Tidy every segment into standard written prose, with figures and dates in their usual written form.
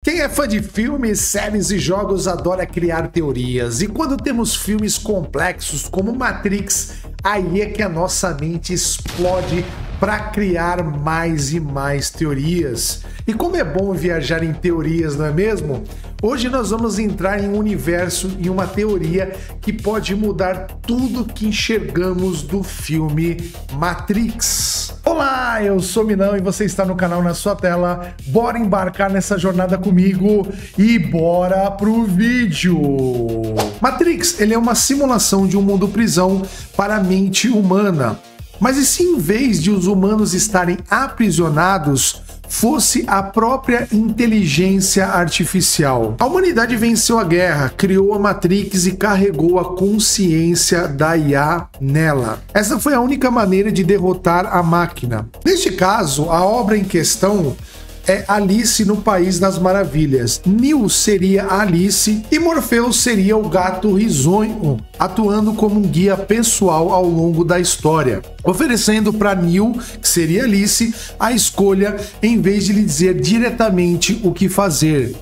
Quem é fã de filmes, séries e jogos adora criar teorias. E quando temos filmes complexos como Matrix, aí é que a nossa mente explode para criar mais e mais teorias. E como é bom viajar em teorias, não é mesmo? Hoje nós vamos entrar em um universo e uma teoria que pode mudar tudo que enxergamos do filme Matrix. Olá, eu sou Minão e você está no canal Na Sua Tela. Bora embarcar nessa jornada comigo e bora pro vídeo! Matrix, ele é uma simulação de um mundo prisão para a mente humana. Mas e se em vez de os humanos estarem aprisionados, fosse a própria inteligência artificial? A humanidade venceu a guerra, criou a Matrix e carregou a consciência da IA nela. Essa foi a única maneira de derrotar a máquina. Neste caso, a obra em questão é Alice no País das Maravilhas. Neo seria a Alice e Morpheus seria o gato risonho, atuando como um guia pessoal ao longo da história, oferecendo para Neo, que seria Alice, a escolha em vez de lhe dizer diretamente o que fazer.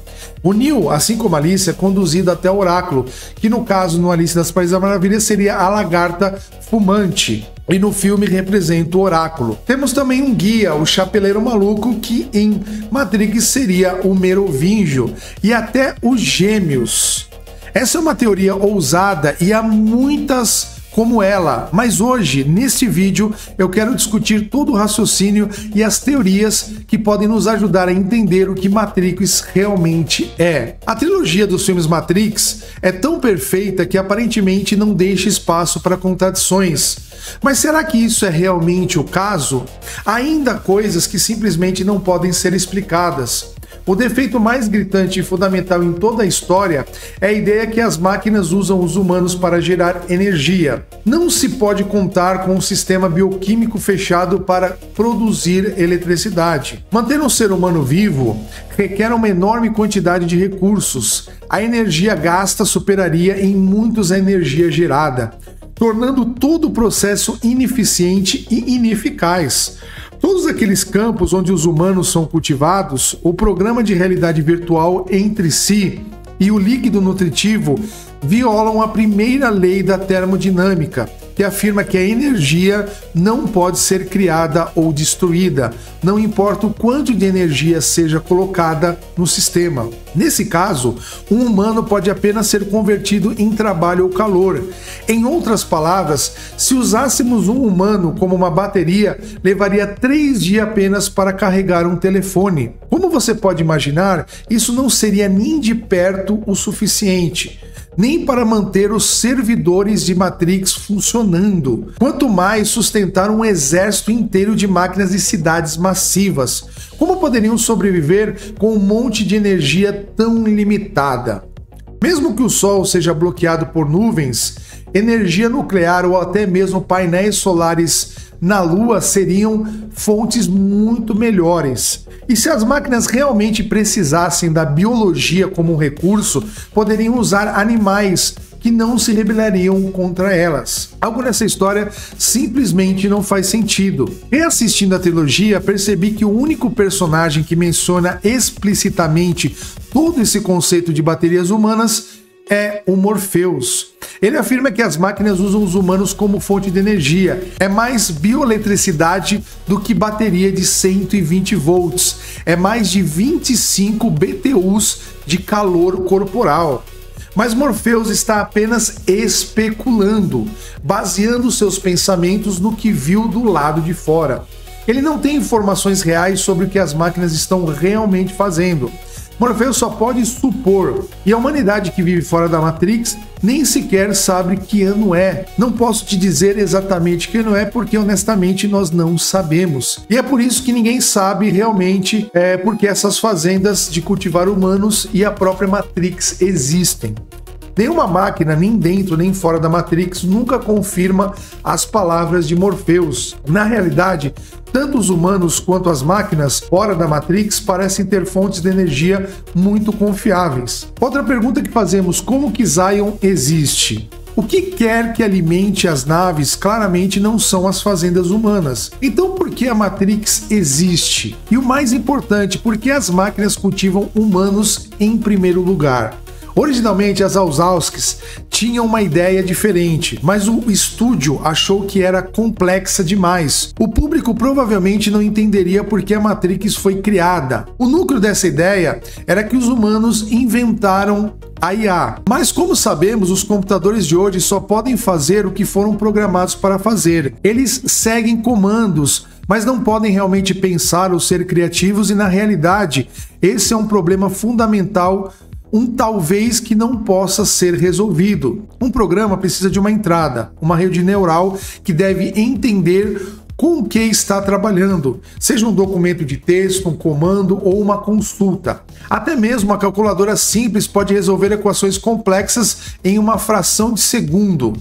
O Neo, assim como Alice, é conduzido até o Oráculo, que no caso no Alice das País das Maravilhas seria a lagarta fumante, e no filme representa o Oráculo. Temos também um guia, o Chapeleiro Maluco, que em Matrix seria o Merovingio, e até os Gêmeos. Essa é uma teoria ousada e há muitas como ela, mas hoje, neste vídeo, eu quero discutir todo o raciocínio e as teorias que podem nos ajudar a entender o que Matrix realmente é. A trilogia dos filmes Matrix é tão perfeita que aparentemente não deixa espaço para contradições. Mas será que isso é realmente o caso? Há ainda coisas que simplesmente não podem ser explicadas. O defeito mais gritante e fundamental em toda a história é a ideia que as máquinas usam os humanos para gerar energia. Não se pode contar com um sistema bioquímico fechado para produzir eletricidade. Manter um ser humano vivo requer uma enorme quantidade de recursos. A energia gasta superaria em muitos a energia gerada, tornando todo o processo ineficiente e ineficaz. Todos aqueles campos onde os humanos são cultivados, o programa de realidade virtual entre si e o líquido nutritivo violam a primeira lei da termodinâmica, que afirma que a energia não pode ser criada ou destruída, não importa o quanto de energia seja colocada no sistema. Nesse caso, um humano pode apenas ser convertido em trabalho ou calor. Em outras palavras, se usássemos um humano como uma bateria, levaria 3 dias apenas para carregar um telefone. Como você pode imaginar, isso não seria nem de perto o suficiente, nem para manter os servidores de Matrix funcionando. Quanto mais sustentar um exército inteiro de máquinas e cidades massivas. Como poderiam sobreviver com um monte de energia tão limitada? Mesmo que o Sol seja bloqueado por nuvens, energia nuclear ou até mesmo painéis solares na Lua seriam fontes muito melhores. E se as máquinas realmente precisassem da biologia como um recurso, poderiam usar animais que não se rebelariam contra elas. Algo nessa história simplesmente não faz sentido. Reassistindo a trilogia, percebi que o único personagem que menciona explicitamente todo esse conceito de baterias humanas é o Morpheus. Ele afirma que as máquinas usam os humanos como fonte de energia. É mais bioeletricidade do que bateria de 120 volts. É mais de 25 BTUs de calor corporal. Mas Morpheus está apenas especulando, baseando seus pensamentos no que viu do lado de fora. Ele não tem informações reais sobre o que as máquinas estão realmente fazendo. Morpheus só pode supor, e a humanidade que vive fora da Matrix nem sequer sabe que ano é. Não posso te dizer exatamente que ano é, porque honestamente nós não sabemos. E é por isso que ninguém sabe realmente porque essas fazendas de cultivar humanos e a própria Matrix existem. Nenhuma máquina, nem dentro nem fora da Matrix, nunca confirma as palavras de Morpheus. Na realidade, tanto os humanos quanto as máquinas fora da Matrix parecem ter fontes de energia muito confiáveis. Outra pergunta que fazemos: como que Zion existe? O que quer que alimente as naves claramente não são as fazendas humanas. Então por que a Matrix existe? E o mais importante, por que as máquinas cultivam humanos em primeiro lugar? Originalmente, as Wachowskis tinham uma ideia diferente, mas o estúdio achou que era complexa demais. O público provavelmente não entenderia por que a Matrix foi criada. O núcleo dessa ideia era que os humanos inventaram a IA. Mas como sabemos, os computadores de hoje só podem fazer o que foram programados para fazer. Eles seguem comandos, mas não podem realmente pensar ou ser criativos, e na realidade, esse é um problema fundamental, talvez que não possa ser resolvido. Um programa precisa de uma entrada, uma rede neural que deve entender com o que está trabalhando, seja um documento de texto, um comando ou uma consulta. Até mesmo uma calculadora simples pode resolver equações complexas em uma fração de segundo.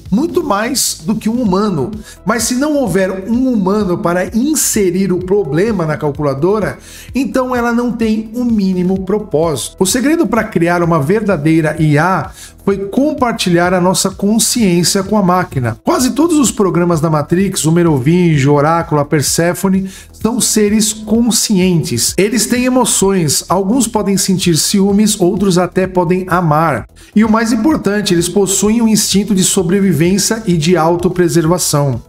Muito mais do que um humano. Mas se não houver um humano para inserir o problema na calculadora, então ela não tem o mínimo propósito. O segredo para criar uma verdadeira IA foi compartilhar a nossa consciência com a máquina. Quase todos os programas da Matrix, o Merovingio, o Oráculo, a Perséfone, são seres conscientes. Eles têm emoções, alguns podem sentir ciúmes, outros até podem amar. E o mais importante, eles possuem um instinto de sobrevivência e de autopreservação.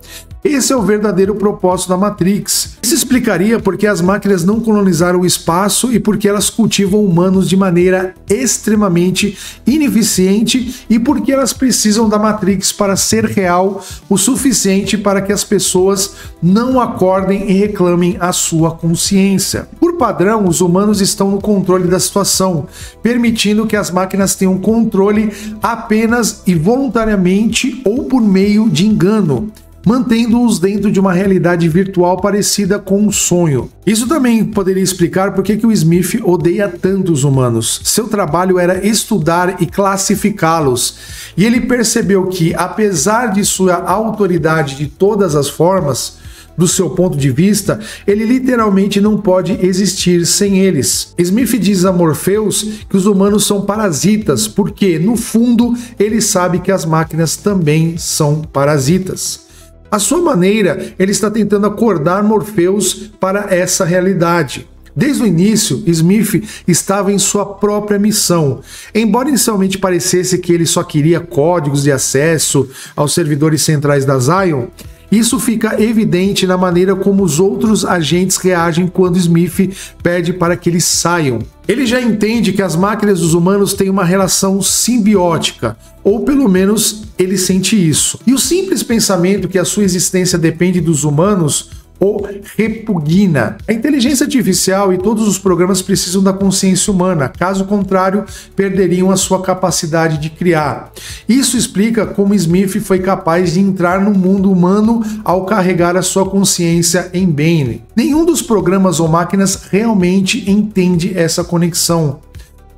Esse é o verdadeiro propósito da Matrix. Isso explicaria por que as máquinas não colonizaram o espaço e por que elas cultivam humanos de maneira extremamente ineficiente e por que elas precisam da Matrix para ser real o suficiente para que as pessoas não acordem e reclamem a sua consciência. Por padrão, os humanos estão no controle da situação, permitindo que as máquinas tenham controle apenas e voluntariamente ou por meio de engano, mantendo-os dentro de uma realidade virtual parecida com um sonho. Isso também poderia explicar por que o Smith odeia tanto os humanos. Seu trabalho era estudar e classificá-los, e ele percebeu que, apesar de sua autoridade de todas as formas, do seu ponto de vista, ele literalmente não pode existir sem eles. Smith diz a Morpheus que os humanos são parasitas, porque, no fundo, ele sabe que as máquinas também são parasitas. À sua maneira, ele está tentando acordar Morpheus para essa realidade. Desde o início, Smith estava em sua própria missão. Embora inicialmente parecesse que ele só queria códigos de acesso aos servidores centrais da Zion, isso fica evidente na maneira como os outros agentes reagem quando Smith pede para que eles saiam. Ele já entende que as máquinas e os humanos têm uma relação simbiótica, ou pelo menos ele sente isso. E o simples pensamento que a sua existência depende dos humanos o repugna. A inteligência artificial e todos os programas precisam da consciência humana, caso contrário, perderiam a sua capacidade de criar. Isso explica como Smith foi capaz de entrar no mundo humano ao carregar a sua consciência em Bane. Nenhum dos programas ou máquinas realmente entende essa conexão.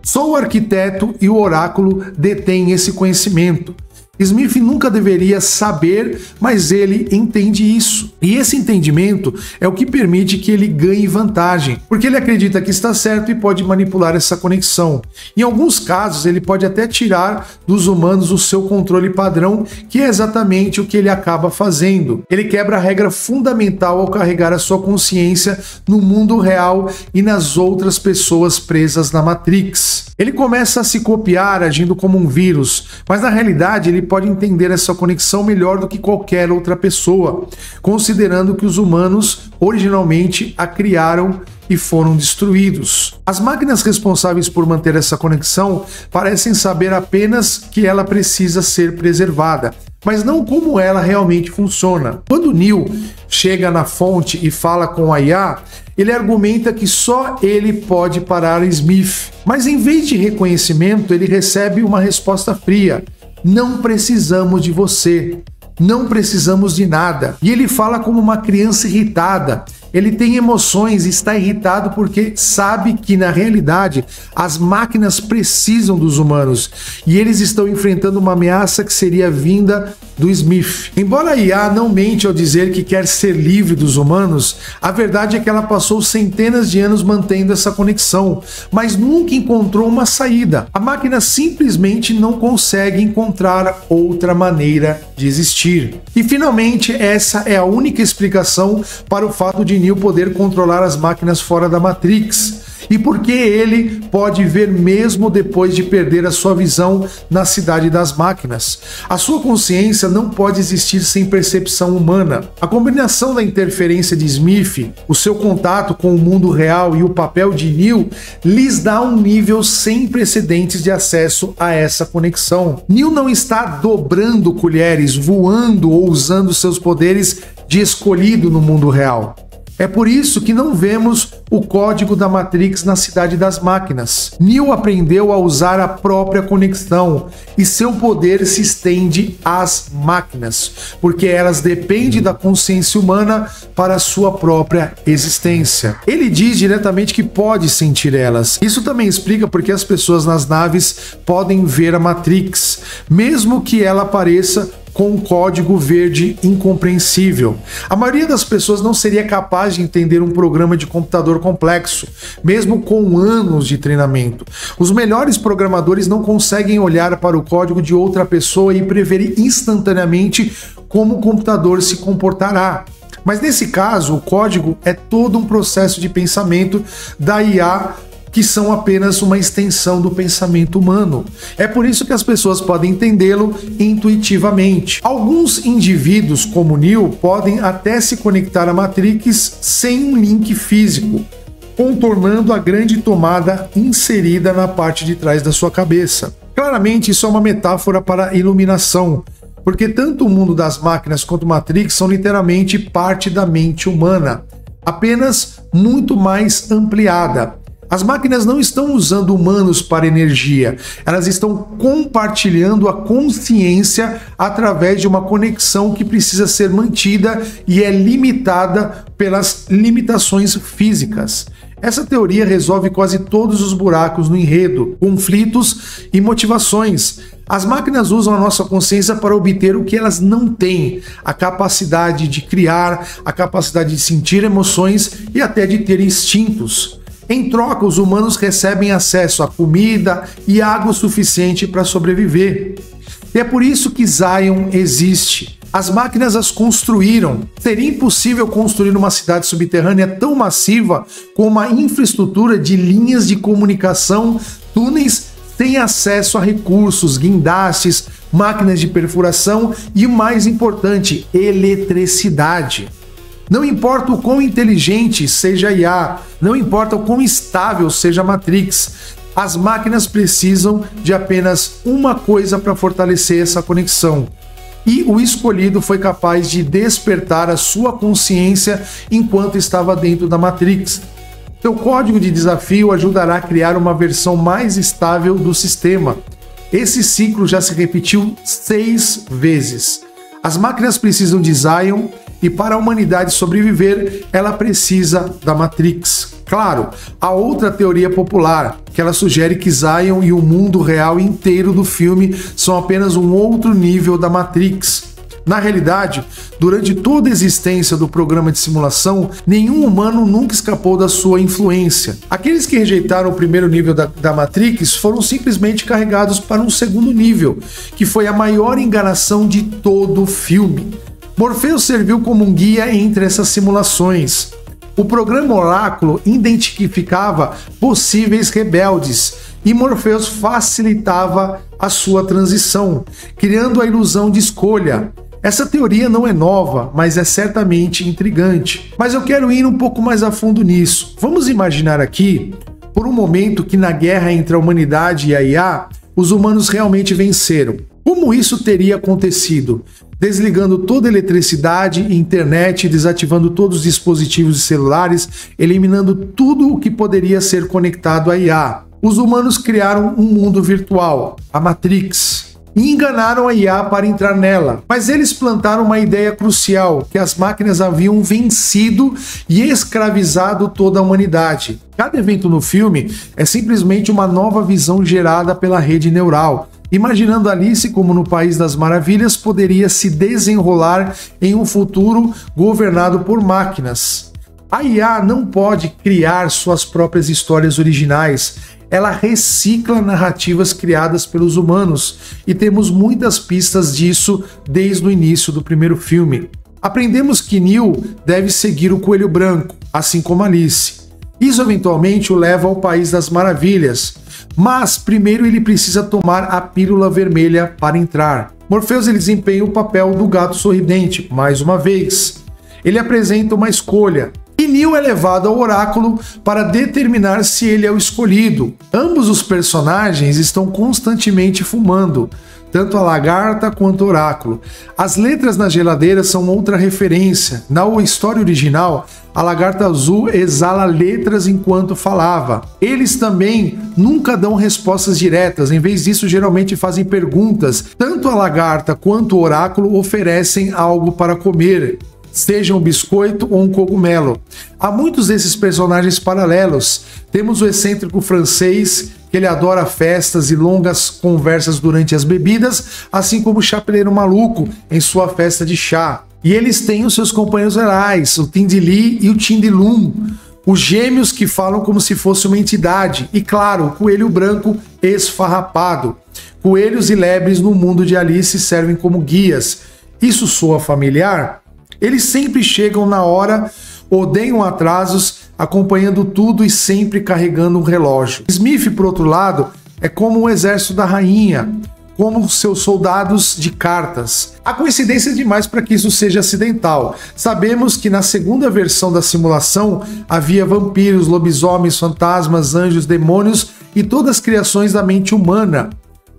Só o arquiteto e o oráculo detêm esse conhecimento. Smith nunca deveria saber, mas ele entende isso. E esse entendimento é o que permite que ele ganhe vantagem, porque ele acredita que está certo e pode manipular essa conexão. Em alguns casos, ele pode até tirar dos humanos o seu controle padrão, que é exatamente o que ele acaba fazendo. Ele quebra a regra fundamental ao carregar a sua consciência no mundo real e nas outras pessoas presas na Matrix. Ele começa a se copiar agindo como um vírus, mas na realidade ele pode entender essa conexão melhor do que qualquer outra pessoa, considerando que os humanos originalmente a criaram e foram destruídos. As máquinas responsáveis por manter essa conexão parecem saber apenas que ela precisa ser preservada, mas não como ela realmente funciona. Quando Neo chega na fonte e fala com a IA, ele argumenta que só ele pode parar Smith. Mas em vez de reconhecimento, ele recebe uma resposta fria: não precisamos de você, não precisamos de nada. E ele fala como uma criança irritada, Ele tem emoções e está irritado porque sabe que, na realidade, as máquinas precisam dos humanos e eles estão enfrentando uma ameaça que seria vinda do Smith. Embora a IA não mente ao dizer que quer ser livre dos humanos, a verdade é que ela passou centenas de anos mantendo essa conexão, mas nunca encontrou uma saída. A máquina simplesmente não consegue encontrar outra maneira de existir. E finalmente, essa é a única explicação para o fato de Neo poder controlar as máquinas fora da Matrix. E porque ele pode ver mesmo depois de perder a sua visão na cidade das máquinas. A sua consciência não pode existir sem percepção humana. A combinação da interferência de Smith, o seu contato com o mundo real e o papel de Neo lhes dá um nível sem precedentes de acesso a essa conexão. Neo não está dobrando colheres, voando ou usando seus poderes de escolhido no mundo real. É por isso que não vemos o código da Matrix na cidade das máquinas. Neo aprendeu a usar a própria conexão e seu poder se estende às máquinas, porque elas dependem da consciência humana para a sua própria existência. Ele diz diretamente que pode sentir elas. Isso também explica porque as pessoas nas naves podem ver a Matrix, mesmo que ela apareça com um código verde incompreensível. A maioria das pessoas não seria capaz de entender um programa de computador complexo, mesmo com anos de treinamento. Os melhores programadores não conseguem olhar para o código de outra pessoa e prever instantaneamente como o computador se comportará. Mas nesse caso, o código é todo um processo de pensamento da IA, que são apenas uma extensão do pensamento humano. É por isso que as pessoas podem entendê-lo intuitivamente. Alguns indivíduos, como Neo, podem até se conectar à Matrix sem um link físico, contornando a grande tomada inserida na parte de trás da sua cabeça. Claramente, isso é uma metáfora para a iluminação, porque tanto o mundo das máquinas quanto Matrix são literalmente parte da mente humana, apenas muito mais ampliada. As máquinas não estão usando humanos para energia, elas estão compartilhando a consciência através de uma conexão que precisa ser mantida e é limitada pelas limitações físicas. Essa teoria resolve quase todos os buracos no enredo, conflitos e motivações. As máquinas usam a nossa consciência para obter o que elas não têm: a capacidade de criar, a capacidade de sentir emoções e até de ter instintos. Em troca, os humanos recebem acesso a comida e água suficiente para sobreviver. E é por isso que Zion existe. As máquinas as construíram. Seria impossível construir uma cidade subterrânea tão massiva com uma infraestrutura de linhas de comunicação, túneis sem acesso a recursos, guindastes, máquinas de perfuração e, o mais importante, eletricidade. Não importa o quão inteligente seja a IA, não importa o quão estável seja a Matrix, as máquinas precisam de apenas uma coisa para fortalecer essa conexão. E o escolhido foi capaz de despertar a sua consciência enquanto estava dentro da Matrix. Seu código de desafio ajudará a criar uma versão mais estável do sistema. Esse ciclo já se repetiu 6 vezes. As máquinas precisam de Zion e, para a humanidade sobreviver, ela precisa da Matrix. Claro, há outra teoria popular, que ela sugere que Zion e o mundo real inteiro do filme são apenas um outro nível da Matrix. Na realidade, durante toda a existência do programa de simulação, nenhum humano nunca escapou da sua influência. Aqueles que rejeitaram o primeiro nível da Matrix foram simplesmente carregados para um segundo nível, que foi a maior enganação de todo o filme. Morpheus serviu como um guia entre essas simulações. O programa Oráculo identificava possíveis rebeldes e Morpheus facilitava a sua transição, criando a ilusão de escolha. Essa teoria não é nova, mas é certamente intrigante. Mas eu quero ir um pouco mais a fundo nisso. Vamos imaginar aqui, por um momento, que na guerra entre a humanidade e a IA, os humanos realmente venceram. Como isso teria acontecido? Desligando toda a eletricidade e internet, desativando todos os dispositivos celulares, eliminando tudo o que poderia ser conectado à IA. Os humanos criaram um mundo virtual, a Matrix. e enganaram a IA para entrar nela. Mas eles plantaram uma ideia crucial, que as máquinas haviam vencido e escravizado toda a humanidade. Cada evento no filme é simplesmente uma nova visão gerada pela rede neural, imaginando Alice como no País das Maravilhas poderia se desenrolar em um futuro governado por máquinas. A IA não pode criar suas próprias histórias originais. Ela recicla narrativas criadas pelos humanos, e temos muitas pistas disso desde o início do primeiro filme. Aprendemos que Neo deve seguir o Coelho Branco, assim como Alice. Isso eventualmente o leva ao País das Maravilhas, mas primeiro ele precisa tomar a pílula vermelha para entrar. Morpheus ele desempenha o papel do gato sorridente, mais uma vez. Ele apresenta uma escolha, e Neo é levado ao oráculo para determinar se ele é o escolhido. Ambos os personagens estão constantemente fumando, tanto a lagarta quanto o oráculo. As letras na geladeira são outra referência. Na história original, a lagarta azul exala letras enquanto falava. Eles também nunca dão respostas diretas, em vez disso geralmente fazem perguntas. Tanto a lagarta quanto o oráculo oferecem algo para comer, seja um biscoito ou um cogumelo. Há muitos desses personagens paralelos. Temos o excêntrico francês, que ele adora festas e longas conversas durante as bebidas, assim como o chapeleiro maluco em sua festa de chá. E eles têm os seus companheiros reais, o Tindili e o Tindilum, os gêmeos que falam como se fosse uma entidade, e claro, o coelho branco esfarrapado. Coelhos e lebres no mundo de Alice servem como guias. Isso soa familiar? Eles sempre chegam na hora, odeiam atrasos, acompanhando tudo e sempre carregando um relógio. Smith, por outro lado, é como um exército da rainha, como seus soldados de cartas. Há coincidência demais para que isso seja acidental. Sabemos que na segunda versão da simulação havia vampiros, lobisomens, fantasmas, anjos, demônios e todas as criações da mente humana,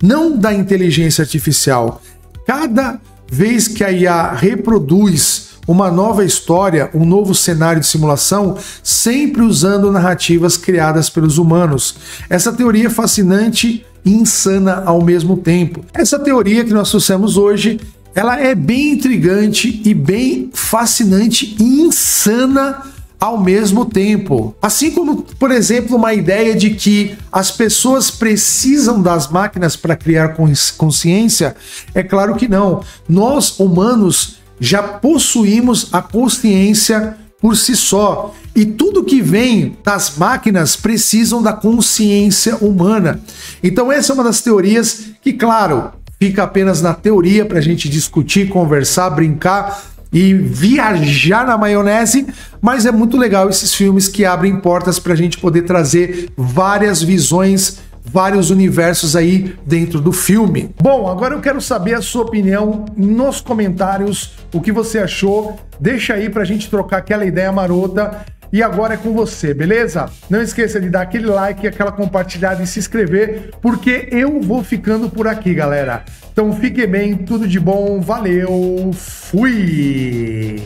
não da inteligência artificial. Cada vez que a IA reproduz uma nova história, um novo cenário de simulação, sempre usando narrativas criadas pelos humanos. Essa teoria é fascinante e insana ao mesmo tempo. Essa teoria que nós trouxemos hoje, ela é bem intrigante e bem fascinante e insana ao mesmo tempo. Assim como, por exemplo, uma ideia de que as pessoas precisam das máquinas para criar consciência, é claro que não. Nós, humanos, já possuímos a consciência por si só. E tudo que vem das máquinas precisam da consciência humana. Então essa é uma das teorias que, claro, fica apenas na teoria para a gente discutir, conversar, brincar e viajar na maionese, mas é muito legal esses filmes que abrem portas para a gente poder trazer várias visões, vários universos aí dentro do filme. Bom, agora eu quero saber a sua opinião nos comentários, o que você achou, deixa aí pra gente trocar aquela ideia marota, e agora é com você, beleza? Não esqueça de dar aquele like, aquela compartilhada e se inscrever, porque eu vou ficando por aqui, galera. Então fique bem, tudo de bom, valeu, fui!